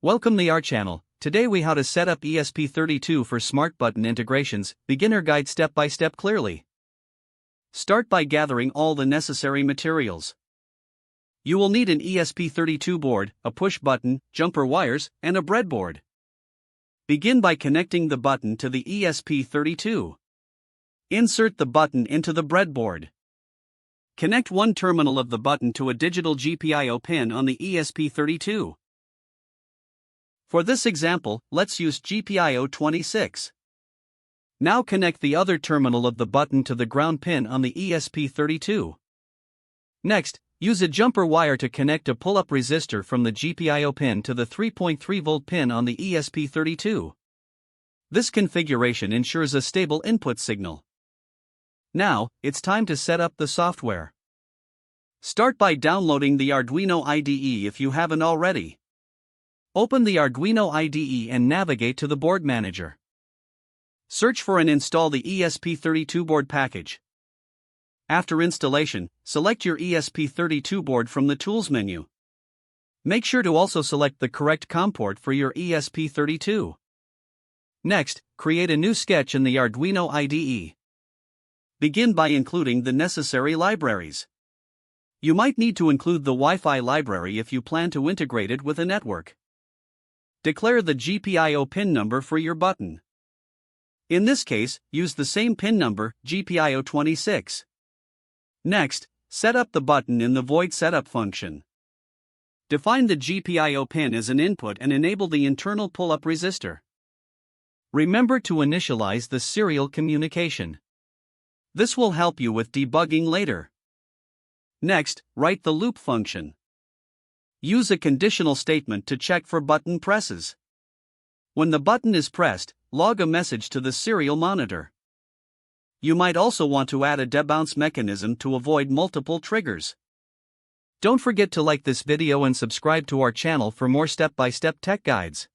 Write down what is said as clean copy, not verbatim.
Welcome to our channel. Today we how to set up ESP32 for smart button integrations, beginner guide step by step clearly. Start by gathering all the necessary materials. You will need an ESP32 board, a push button, jumper wires, and a breadboard. Begin by connecting the button to the ESP32. Insert the button into the breadboard. Connect one terminal of the button to a digital GPIO pin on the ESP32. For this example, let's use GPIO26. Now connect the other terminal of the button to the ground pin on the ESP32. Next, use a jumper wire to connect a pull-up resistor from the GPIO pin to the 3.3 volt pin on the ESP32. This configuration ensures a stable input signal. Now, it's time to set up the software. Start by downloading the Arduino IDE if you haven't already. Open the Arduino IDE and navigate to the board manager. Search for and install the ESP32 board package. After installation, select your ESP32 board from the Tools menu. Make sure to also select the correct COM port for your ESP32. Next, create a new sketch in the Arduino IDE. Begin by including the necessary libraries. You might need to include the Wi-Fi library if you plan to integrate it with a network. Declare the GPIO pin number for your button. In this case, use the same pin number, GPIO26. Next, set up the button in the void setup function. Define the GPIO pin as an input and enable the internal pull-up resistor. Remember to initialize the serial communication. This will help you with debugging later. Next, write the loop function. Use a conditional statement to check for button presses. When the button is pressed, log a message to the serial monitor. You might also want to add a debounce mechanism to avoid multiple triggers. Don't forget to like this video and subscribe to our channel for more step-by-step tech guides.